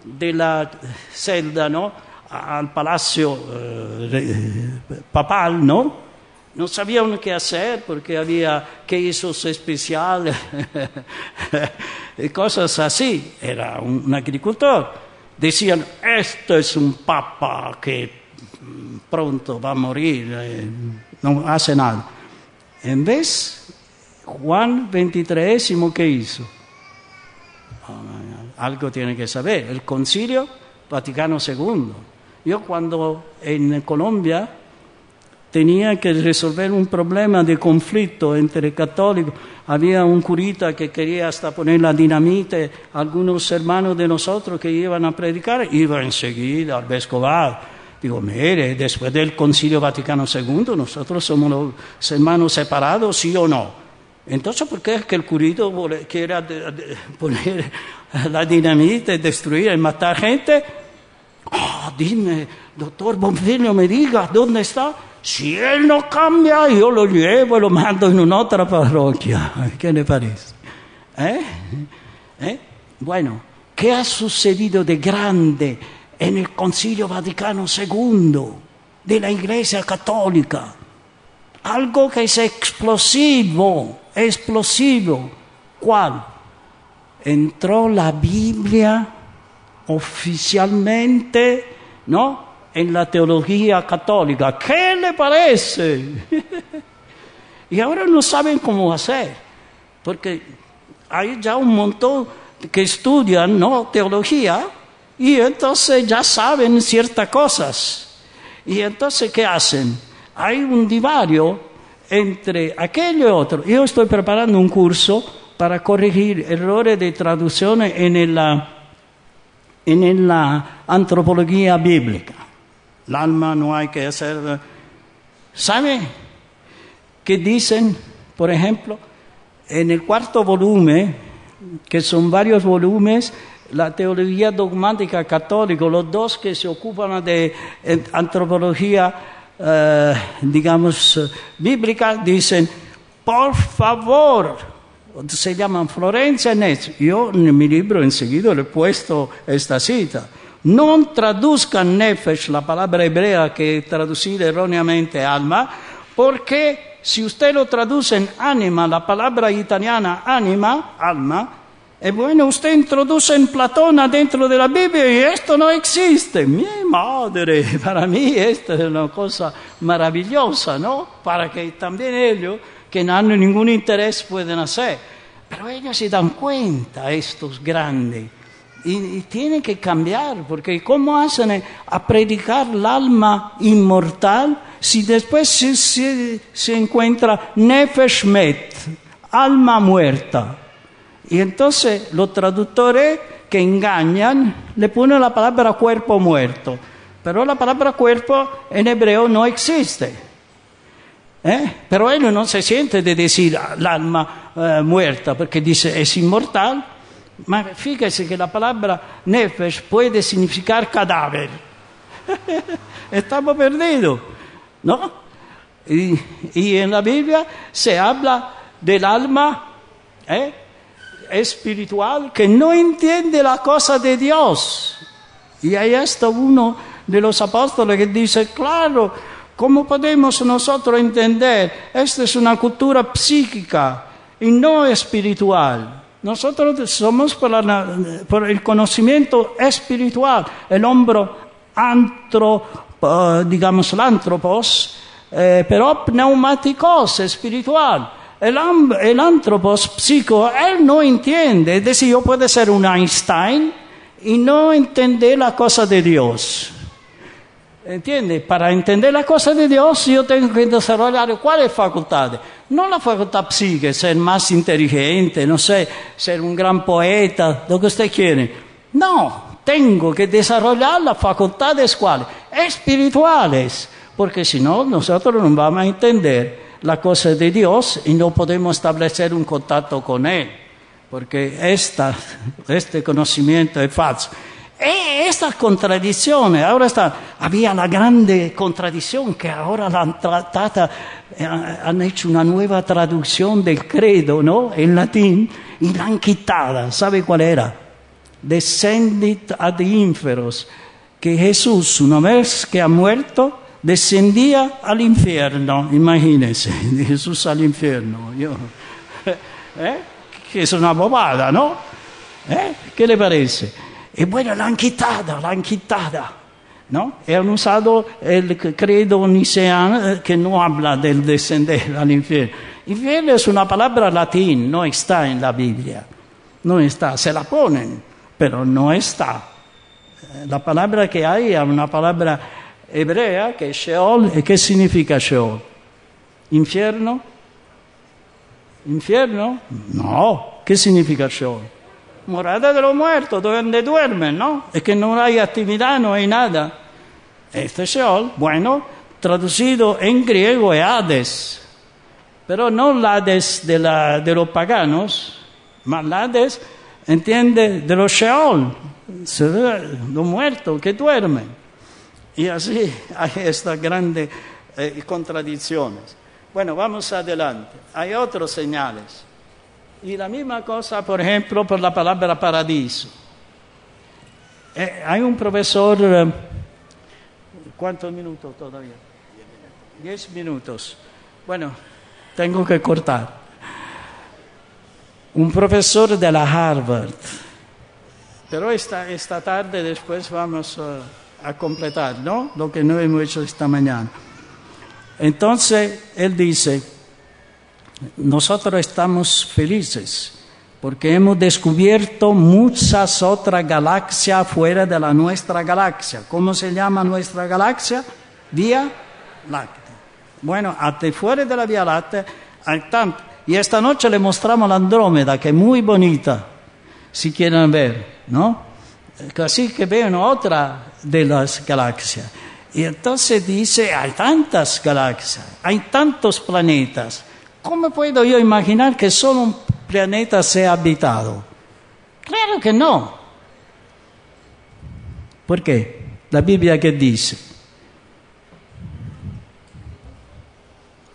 de la celda, ¿no?, al palacio papal, ¿no? No sabían qué hacer porque había quesos especiales y cosas así. Era un agricultor. Decían, este es un papa que pronto va a morir, no hace nada. En vez, Juan XXIII, ¿qué hizo? Algo tiene que saber. El Concilio Vaticano II. Yo cuando en Colombia tenía que resolver un problema de conflicto entre católicos, había un curita que quería hasta poner la dinamita, algunos hermanos de nosotros que iban a predicar, iban enseguida al Vescoval. Digo, mire, después del Concilio Vaticano II, nosotros somos los hermanos separados, ¿sí o no? Entonces, ¿por qué es que el curito quiera poner la dinamita y destruir y matar gente? Dime, doctor Bonfiglio, me diga, ¿dónde está? Si él no cambia, yo lo llevo y lo mando en una otra parroquia. ¿Qué le parece? Bueno, ¿qué ha sucedido de grande en el Concilio Vaticano II de la Iglesia Católica? Algo que es explosivo. ¿Cuál? Entró la Biblia oficialmente, ¿no?, en la teología católica. ¿Qué le parece? Y ahora no saben cómo hacer, porque hay ya un montón que estudian, ¿no?, teología, y entonces ya saben ciertas cosas. Y entonces, ¿qué hacen? Hay un divario entre aquello y otro. Yo estoy preparando un curso para corregir errores de traducción en la antropología bíblica. El alma no hay que hacer. ¿Sabe qué dicen, por ejemplo, en el 4º volumen, que son varios volúmenes, la teología dogmática católica, los dos que se ocupan de antropología, bíblica, dicen, por favor, se llaman Florencia e Netz. Io nel mio libro in seguito le ho puesto questa cita. Non traduzcan nefesh, la palabra hebrea que traducida erróneamente alma, porque si usted lo traduce en anima, la palabra italiana anima, alma, e bueno, usted introduce en Platón dentro de la Biblia y esto no existe. Mi madre, para mí esto es una cosa maravillosa, ¿no? Para que también ellos, que no han ningún interés, pueden hacer. Pero ellos se dan cuenta, estos grandes, y tienen que cambiar, porque ¿cómo hacen a predicar el alma inmortal si después se encuentra Nefesh Met, alma muerta? Y entonces los traductores que engañan le ponen la palabra cuerpo muerto, pero la palabra cuerpo en hebreo no existe. Pero él no se siente de decir alma muerta, porque dice es inmortal. Ma fíjese que la palabra nefesh puede significar cadáver. Estamos perdidos, ¿no? Y en la Biblia se habla del alma espiritual que no entiende la cosa de Dios. Y ahí está uno de los apóstoles que dice, claro, ¿cómo podemos nosotros entender? Esta es una cultura psíquica y no espiritual. Nosotros somos por el conocimiento espiritual. El hombre l'antropos, pero pneumáticos, espiritual. El antropos psico, él no entiende. Es decir, yo puedo ser un Einstein y no entender la cosa de Dios. ¿Entiende? Para entender la cosa de Dios yo tengo que desarrollar ¿cuáles facultades? No la facultad psíquica, ser más inteligente, no sé, ser un gran poeta, lo que usted quiere. No, tengo que desarrollar las facultades ¿cuáles? Espirituales, porque si no nosotros no vamos a entender la cosa de Dios y no podemos establecer un contacto con Él, porque este conocimiento es falso. Estas contradicciones, había la grande contradicción que ahora la han tratado, han hecho una nueva traducción del credo, ¿no? En latín, y la han quitado. ¿Sabe cuál era? Descendit ad inferos, que Jesús, una vez que ha muerto, descendía al infierno. Imagínense, Jesús al infierno. Que es una bobada, ¿no? ¿Qué le parece? Y bueno, la han quitado, ¿no? Y han usado el credo niceno que no habla del descender al infierno. Infierno es una palabra latina, no está en la Biblia. No está, se la ponen, pero no está. La palabra que hay es una palabra hebrea que es Sheol. ¿Y qué significa Sheol? ¿Infierno? ¿Infierno? No. ¿Qué significa Sheol? Morada de los muertos, donde duermen, ¿no? Es que no hay actividad, no hay nada. Este Sheol, bueno, traducido en griego es Hades, pero no el Hades de los paganos, mas el Hades, entiende, de los Sheol, los muertos que duermen. Y así hay estas grandes contradicciones. Bueno, vamos adelante. Hay otros señales. Y la misma cosa, por ejemplo, por la palabra paradiso. Hay un profesor, ¿cuántos minutos todavía? 10 minutos. Bueno, tengo que cortar. Un profesor de la Harvard. Pero esta tarde después vamos a completar, ¿no? Lo que no hemos hecho esta mañana. Entonces, él dice, nosotros estamos felices porque hemos descubierto muchas otras galaxias fuera de la nuestra galaxia. ¿Cómo se llama nuestra galaxia? Vía Láctea. Bueno, hasta fuera de la Vía Láctea hay tanto. Y esta noche le mostramos la Andrómeda, que es muy bonita, si quieren ver, ¿no? Así que vean otra de las galaxias. Y entonces dice, hay tantas galaxias, hay tantos planetas. ¿Cómo puedo yo imaginar que solo un planeta sea habitado? Claro que no. ¿Por qué? La Biblia ¿qué dice?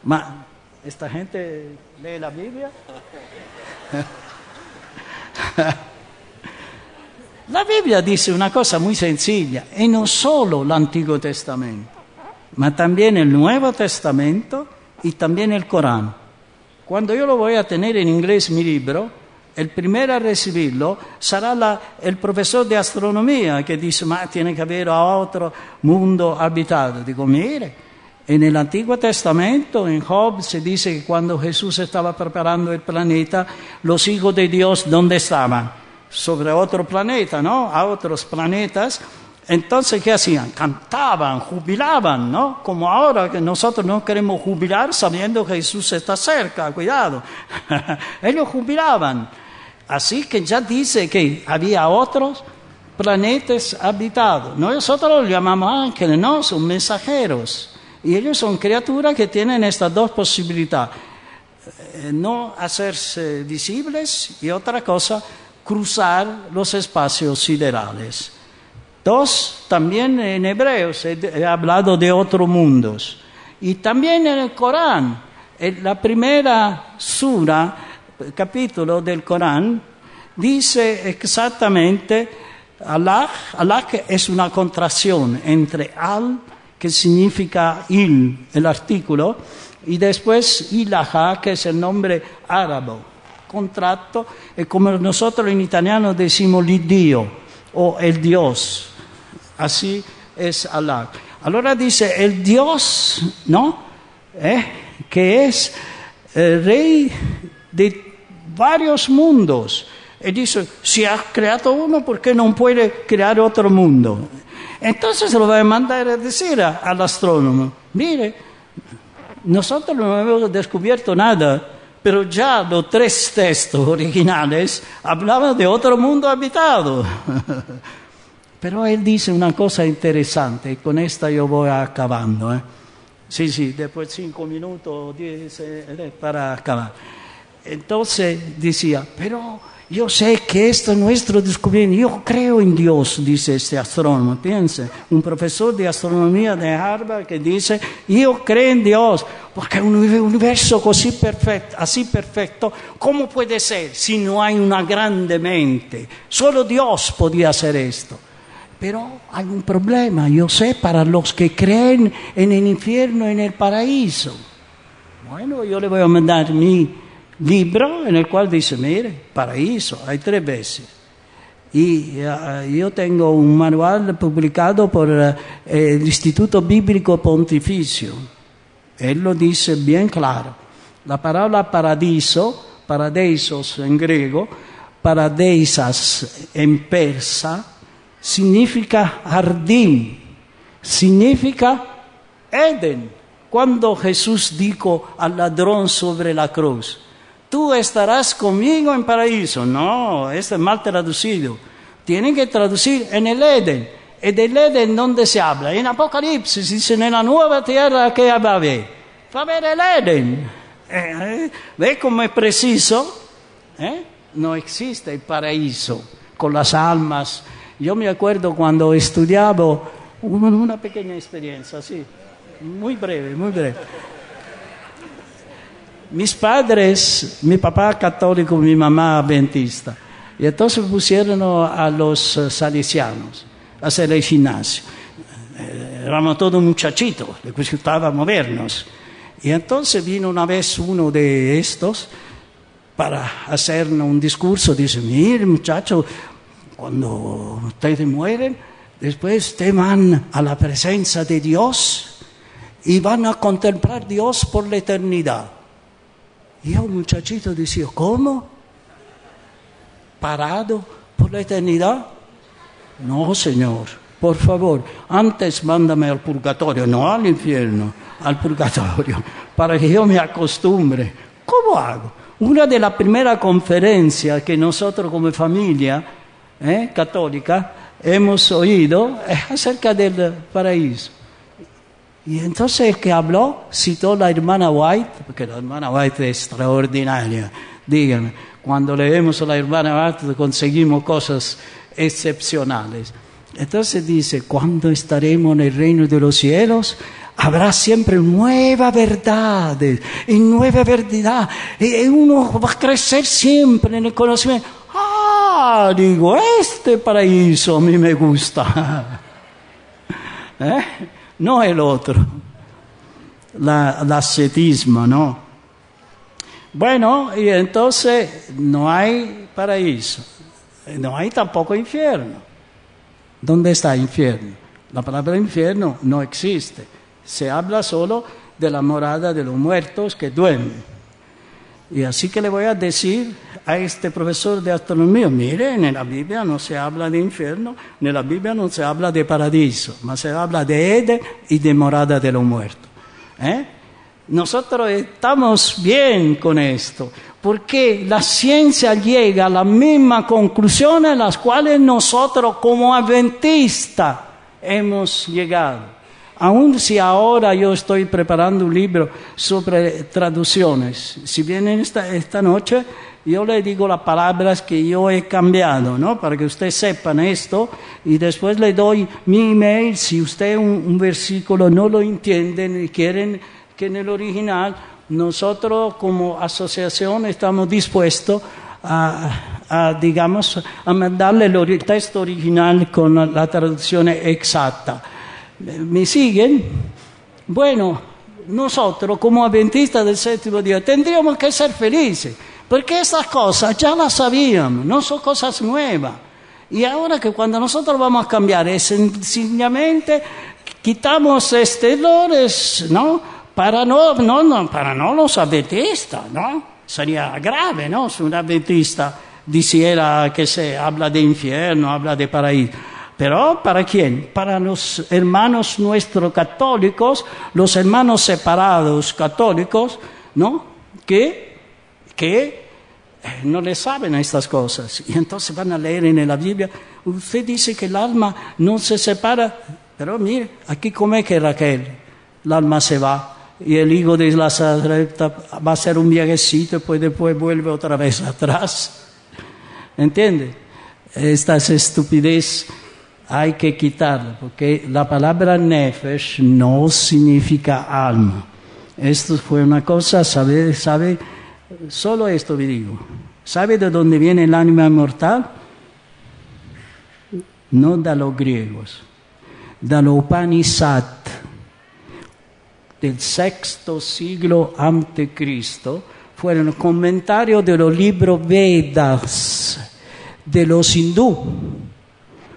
Ma ¿Esta gente lee la Biblia? La Biblia dice una cosa muy sencilla, y no solo el Antiguo Testamento, ma también el Nuevo Testamento y también el Corán. Cuando yo lo voy a tener en inglés mi libro, el primero a recibirlo sarà el profesor de astronomía que dice, ma tiene que haber otro mundo habitado. Digo, mire, en el Antiguo Testamento, en Job, se dice que cuando Jesús estaba preparando el planeta, los hijos de Dios, ¿dónde estaban? Sobre otro planeta, ¿no? A otros planetas. Entonces, ¿qué hacían? Cantaban, jubilaban, ¿no? Como ahora que nosotros no queremos jubilar sabiendo que Jesús está cerca, cuidado. Ellos jubilaban. Así que ya dice que había otros planetas habitados. Nosotros los llamamos ángeles, ¿no? Son mensajeros. Y ellos son criaturas que tienen estas dos posibilidades. No hacerse visibles y otra cosa, cruzar los espacios siderales. Dos, también en Hebreos he hablado de otros mundos. Y también en el Corán, en la primera sura, capítulo del Corán, dice exactamente, Allah que es una contracción entre al, que significa el artículo, y después ilaha, que es el nombre árabe, contratto, y como nosotros en italiano decimos l'Iddio, o el Dios, así es Allah. Allora dice, el Dios, ¿no? Que es el rey de varios mundos. Y dice, si ha creado uno, ¿por qué no puede crear otro mundo? Entonces se lo va a mandar a decir al astrónomo, mire, nosotros no hemos descubierto nada, pero ya los 3 textos originales hablaban de otro mundo habitado. Pero él dice una cosa interesante, y con esta yo voy acabando. Sí, después 5 minutos 10 para acabar. Entonces decía, pero yo sé que esto es nuestro descubrimiento, yo creo en Dios, dice este astrónomo. Piense, un profesor de astronomía de Harvard que dice, yo creo en Dios, porque un universo así perfecto, ¿cómo puede ser si no hay una grande mente? Solo Dios podía hacer esto. Pero hay un problema, yo sé, para los que creen en el infierno y en el paraíso. Bueno, yo le voy a mandar mi libro en el cual dice, mire, paraíso, hay 3 veces. Y yo tengo un manual publicado por el Instituto Bíblico Pontificio. Él lo dice bien claro. La palabra paradiso, paradeisos en griego, paradeisas en persa, significa jardín, significa Edén. Cuando Jesús dijo al ladrón sobre la cruz, tú estarás conmigo en paraíso. No, esto es mal traducido. Tienen que traducir en el Edén. ¿Y del Edén dónde se habla? En Apocalipsis dice, en la nueva tierra que va a haber. Va a haber el Edén. ¿Ve cómo es preciso? No existe el paraíso con las almas. Yo me acuerdo cuando estudiaba una pequeña experiencia, sí, muy breve. Mis padres, mi papá católico, mi mamá adventista, y entonces pusieron a los salesianos a hacer el gimnasio. Éramos todos muchachitos, les gustaba movernos. Y entonces vino una vez uno de estos para hacernos un discurso, dice, mire muchachos, cuando ustedes mueren, después ustedes van a la presencia de Dios y van a contemplar a Dios por la eternidad. Y yo, muchachito, decía, ¿cómo? ¿Parado por la eternidad? No, Señor, por favor, antes mándame al purgatorio, no al infierno, al purgatorio, para que yo me acostumbre. ¿Cómo hago? Una de las primeras conferencias que nosotros como familia católica hemos oído es acerca del paraíso. Y entonces el que habló citó la hermana White, porque la hermana White es extraordinaria. Díganme, cuando leemos a la hermana White conseguimos cosas excepcionales. Entonces dice, cuando estaremos en el reino de los cielos, habrá siempre nuevas verdades y nueva verdad. Y uno va a crecer siempre en el conocimiento. Ah, digo, este paraíso a mí me gusta. No el otro. El ascetismo, ¿no? Bueno, y entonces no hay paraíso. No hay tampoco infierno. ¿Dónde está el infierno? La palabra infierno no existe. Se habla solo de la morada de los muertos que duermen. Y así que le voy a decir a este profesor de astronomía, mire, en la Biblia no se habla de infierno, en la Biblia no se habla de paraíso, mas se habla de Edén y de morada de los muertos. Nosotros estamos bien con esto, porque la ciencia llega a las mismas conclusiones a las cuales nosotros como adventistas hemos llegado. Aun si ahora yo estoy preparando un libro sobre traducciones, si vienen esta noche, yo le digo las palabras que yo he cambiado, ¿no? Para que ustedes sepan esto, y después le doy mi email si usted un versículo no lo entienden y quieren que en el original, nosotros como asociación estamos dispuestos a mandarle el texto original con la traducción exacta. ¿Me siguen? Bueno, nosotros como adventistas del séptimo día tendríamos que ser felices, porque estas cosas ya las sabíamos, no son cosas nuevas. Y ahora que cuando nosotros vamos a cambiar es sencillamente quitamos errores, ¿no? Para no los adventistas, ¿no? Sería grave, ¿no? Si un adventista dijera que se habla de infierno, habla de paraíso. Pero ¿para quién? Para los hermanos nuestros católicos, los hermanos separados católicos, ¿no? Que no le saben a estas cosas. Y entonces van a leer en la Biblia, usted dice que el alma no se separa, pero mire, aquí como es que Raquel, el alma se va. Y el hijo de la Sarepta va a hacer un viajecito y después vuelve otra vez atrás. ¿Entiende? Estas estupidez hay que quitarla, porque la palabra nefesh no significa alma. Esto fue una cosa, sabe, solo esto me digo. ¿Sabe de dónde viene el ánima inmortal? No de los griegos, de los Upanishad. Del sexto siglo antes de Cristo, fueron comentarios de los libros Vedas de los hindú.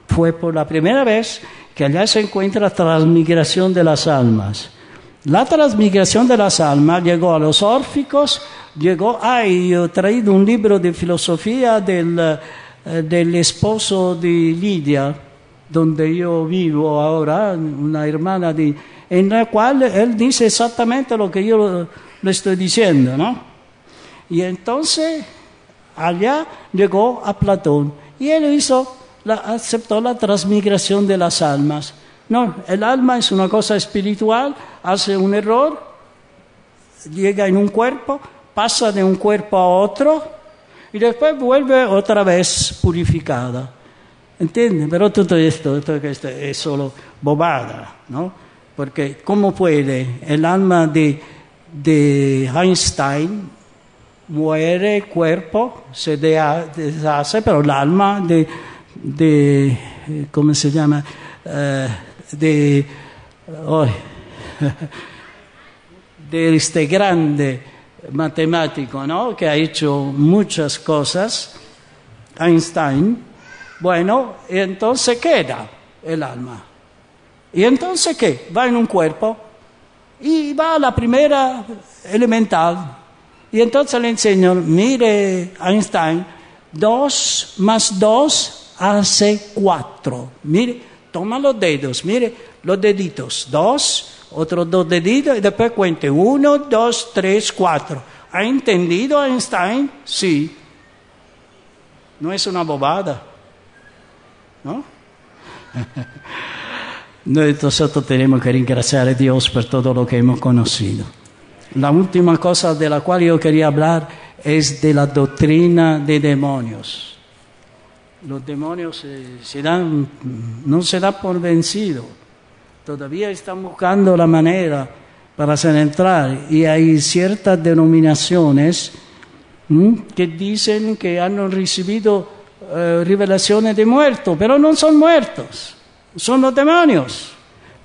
Fue por la primera vez que allá se encuentra la transmigración de las almas. La transmigración de las almas llegó a los órficos, yo he traído un libro de filosofía del esposo de Lidia, donde yo vivo ahora, una hermana en la cual él dice exactamente lo que yo le estoy diciendo, ¿no? Y entonces allá llegó a Platón y él aceptó la transmigración de las almas. No, el alma es una cosa espiritual, hace un error, llega en un cuerpo, pasa de un cuerpo a otro y después vuelve otra vez purificada. ¿Entienden? Pero todo esto es solo bobada, ¿no? Porque ¿cómo puede el alma de Einstein muere, cuerpo se deshace, pero el alma de ¿cómo se llama? De este grande matemático, ¿no? Que ha hecho muchas cosas, Einstein. Bueno, entonces queda el alma. ¿Y entonces qué? Va en un cuerpo y va a la primera elemental. Y entonces le enseño, mire Einstein, 2 más 2 hace 4. Mire, toma los dedos, mire los deditos. 2, otros 2 deditos y después cuente 1, 2, 3, 4. ¿Ha entendido Einstein? Sí. No es una bobada, ¿no? Nosotros tenemos que agradecer a Dios por todo lo que hemos conocido. La última cosa de la cual yo quería hablar es de la doctrina de demonios. Los demonios no se dan por vencidos. todavía están buscando la manera para hacer entrar. Y hay ciertas denominaciones que dicen que han recibido rivelaciones de muertos, pero no son muertos, son los demonios.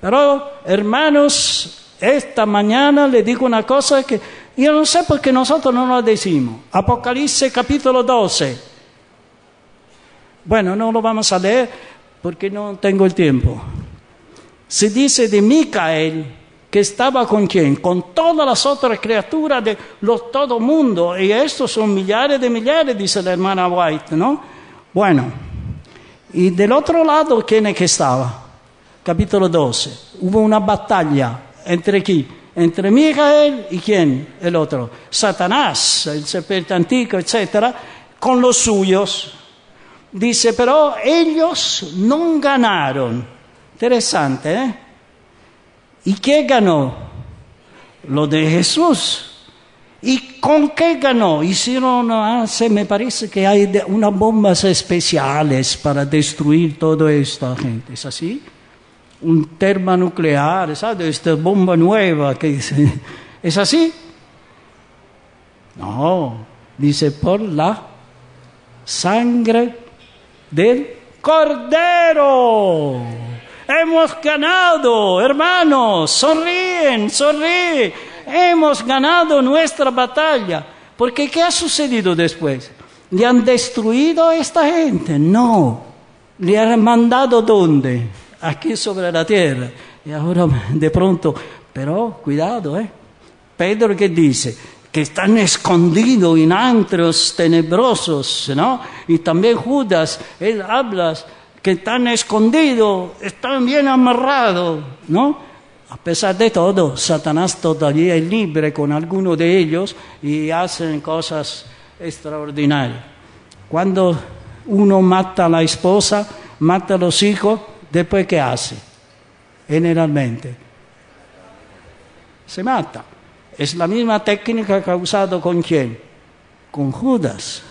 Pero, hermanos, esta mañana les digo una cosa que yo no sé por qué nosotros no lo decimos. Apocalipsis capítulo 12. Bueno, no lo vamos a leer porque no tengo el tiempo. Se dice de Micael que estaba con ¿quién? Con todas las otras criaturas de todo mundo. Y estos son millares de millares, dice la hermana White, ¿no? Bueno, y del otro lado, ¿quién es que estaba? Capítulo 12. Hubo una batalla. ¿Entre quién? Entre Micael y ¿quién? El otro. Satanás, el serpiente antico, etc. Con los suyos. Dice, pero ellos no ganaron. Interesante, ¿eh? ¿Y qué ganó? Lo de Jesús. ¿Y con qué ganó? Hicieron, me parece que hay unas bombas especiales para destruir toda esta gente. ¿Es así? Un termonuclear, ¿sabes? Esta bomba nueva. ¿Es así? No. Dice, por la sangre del Cordero. Hemos ganado, hermanos. Sonríen. Hemos ganado nuestra batalla. Porque ¿qué ha sucedido después? ¿Le han destruido a esta gente? No. ¿Le han mandado dónde? Aquí sobre la tierra. Y ahora de pronto, pero cuidado, Pedro, ¿qué dice? Que están escondidos en antros tenebrosos, ¿no? Y también Judas, él habla que están escondidos, están bien amarrados, ¿no? A pesar de todo, Satanás todavía es libre con algunos de ellos y hacen cosas extraordinarias. Cuando uno mata a la esposa, mata a los hijos, ¿después qué hace? Generalmente se mata. Es la misma técnica que ha usado ¿con quién? Con Judas.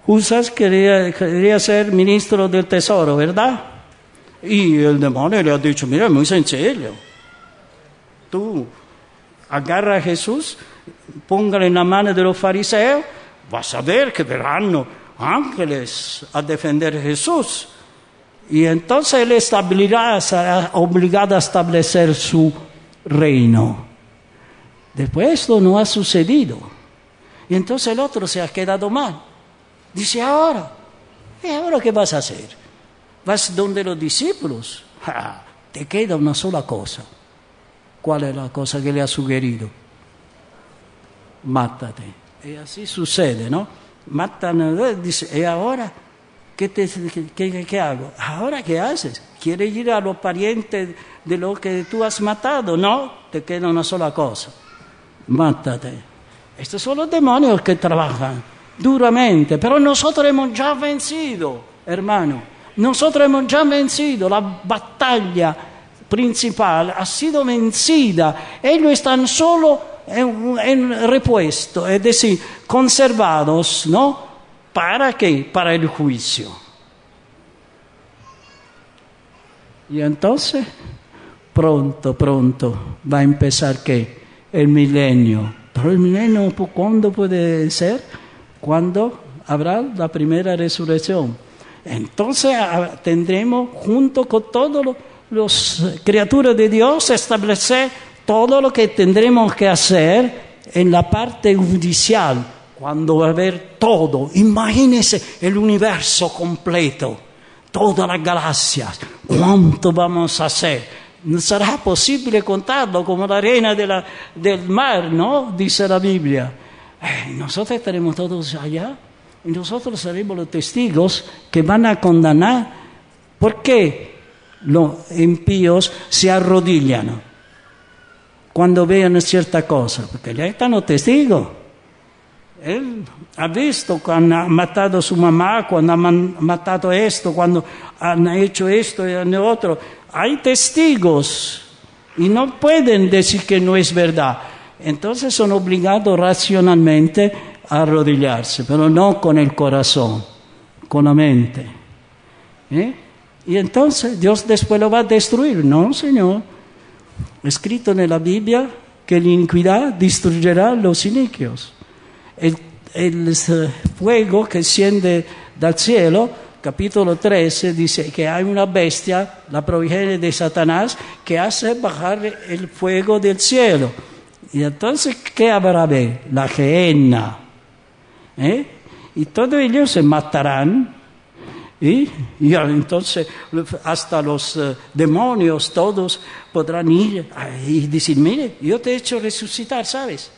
Judas quería ser ministro del tesoro, ¿verdad? Y el demonio le ha dicho, mira, es muy sencillo. Tú agarra a Jesús, póngale en la mano de los fariseos, vas a ver que verán ángeles a defender a Jesús. Y entonces él será obligado a establecer su reino. Después esto no ha sucedido. Y entonces el otro se ha quedado mal. Dice, ¿y ahora qué vas a hacer? Vas donde los discípulos. Te queda una sola cosa. ¿Cuál es la cosa que le ha sugerido? Mátate. Y así sucede, ¿no? Matan, dice, ¿y ahora qué hago? ¿Ahora qué haces? ¿Quieres ir a los parientes de los que tú has matado? No, te queda una sola cosa. Mátate. Estos son los demonios que trabajan duramente, pero nosotros hemos ya vencido, hermano. Nosotros hemos ya vencido, la batalla principal ha sido vencida. Ellos están solo en repuesto, es decir, conservados, ¿no? ¿Para qué? Para el juicio. Y entonces, pronto va a empezar ¿qué? El milenio. Pero el milenio, ¿cuándo puede ser? Cuando habrá la primera resurrección. Entonces tendremos junto con todas las criaturas de Dios establecer todo lo que tendremos que hacer en la parte judicial, cuando va a haber todo. Imagínense el universo completo, todas las galaxias, ¿cuánto vamos a hacer? No será posible contarlo como la arena del mar, ¿no? Dice la Biblia. Nosotros estaremos todos allá. Y nosotros seremos los testigos que van a condenar. ¿Por qué los impíos se arrodillan cuando vean cierta cosa? Porque ya están los testigos. Él ha visto cuando han matado a su mamá, cuando han matado esto, cuando han hecho esto y lo otro. Hay testigos y no pueden decir que no es verdad. Entonces son obligados racionalmente a arrodillarse, pero no con el corazón, con la mente. Y entonces Dios después lo va a destruir. No, Señor. Escrito en la Biblia que la iniquidad destruirá los iniquios. El fuego que desciende del cielo, capítulo 13, dice que hay una bestia, la progenie de Satanás, que hace bajar el fuego del cielo. Y entonces, ¿qué habrá de la gehenna? Y todos ellos se matarán. Y entonces hasta los demonios todos podrán ir y decir, mire, yo te he hecho resucitar, ¿sabes?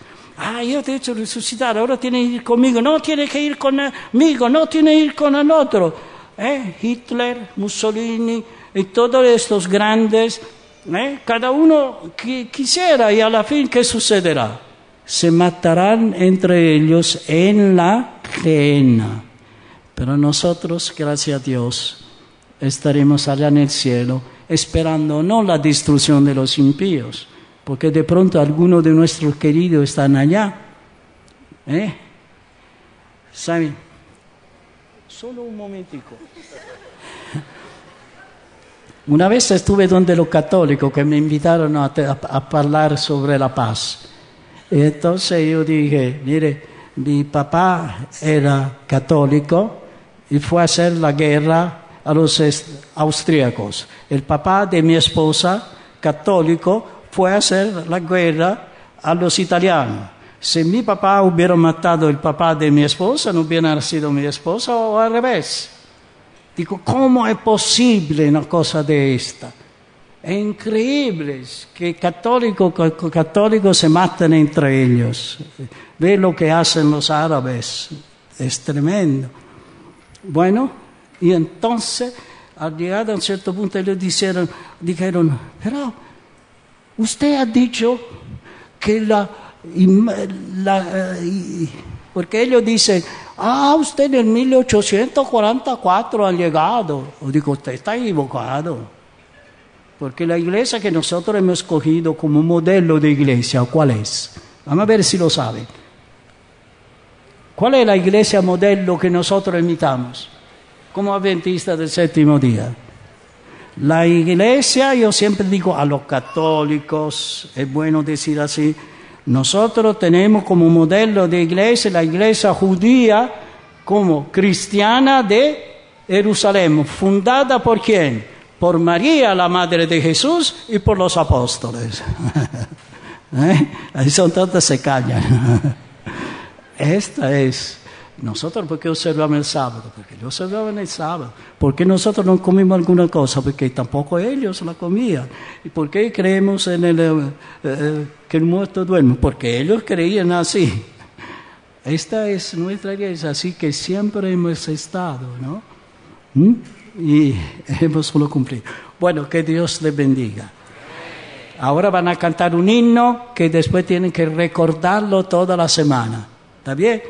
Yo te he hecho resucitar, ahora tienes que ir conmigo. No tiene que ir conmigo, no tiene que ir con el otro. Hitler, Mussolini y todos estos grandes, cada uno quisiera, y a la fin, ¿qué sucederá? Se matarán entre ellos en la gehenna. Pero nosotros, gracias a Dios, estaremos allá en el cielo, esperando no la destrucción de los impíos, porque de pronto algunos de nuestros queridos están allá. ¿Saben? Solo un momentico. Una vez estuve donde los católicos que me invitaron a hablar sobre la paz. Y entonces yo dije, mire, mi papá era católico y fue a hacer la guerra a los austríacos. El papá de mi esposa, católico, fue a hacer la guerra a los italianos. Si mi papá hubiera matado el papá de mi esposa, no hubiera sido mi esposa, o al revés. Digo, ¿cómo es posible una cosa de esta? Es increíble que católicos se maten entre ellos. Ve lo que hacen los árabes, es tremendo. Bueno, y entonces, al llegar a un cierto punto, ellos dijeron, pero usted ha dicho que porque ellos dicen, usted en 1844 ha llegado. Yo digo, usted está equivocado. Porque la iglesia que nosotros hemos escogido como modelo de iglesia, ¿cuál es? Vamos a ver si lo saben. ¿Cuál es la iglesia modelo que nosotros imitamos como adventistas del séptimo día? La iglesia, yo siempre digo a los católicos, es bueno decir así, nosotros tenemos como modelo de iglesia la iglesia judía como cristiana de Jerusalén, fundada por ¿quién? Por María, la madre de Jesús, y por los apóstoles. Ahí son todos se callan. Esta es. Nosotros, ¿por qué observamos el sábado? Porque ellos observaban el sábado. ¿Por qué nosotros no comimos alguna cosa? Porque tampoco ellos la comían. ¿Y por qué creemos en que el muerto duerme? Porque ellos creían así. Esta es nuestra iglesia, así que siempre hemos estado, ¿no? Y hemos solo cumplido. Bueno, que Dios les bendiga. Ahora van a cantar un himno que después tienen que recordarlo toda la semana. ¿Está bien?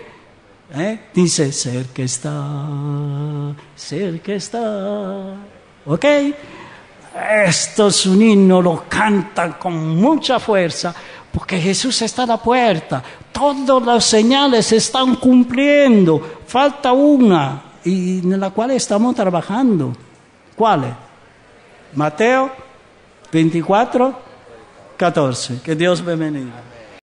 Dice, cerca está. ¿Ok? Esto es un himno, lo cantan con mucha fuerza, porque Jesús está a la puerta. Todas las señales se están cumpliendo. Falta una, y en la cual estamos trabajando. ¿Cuál es? Mateo 24, 14. Que Dios me bendiga.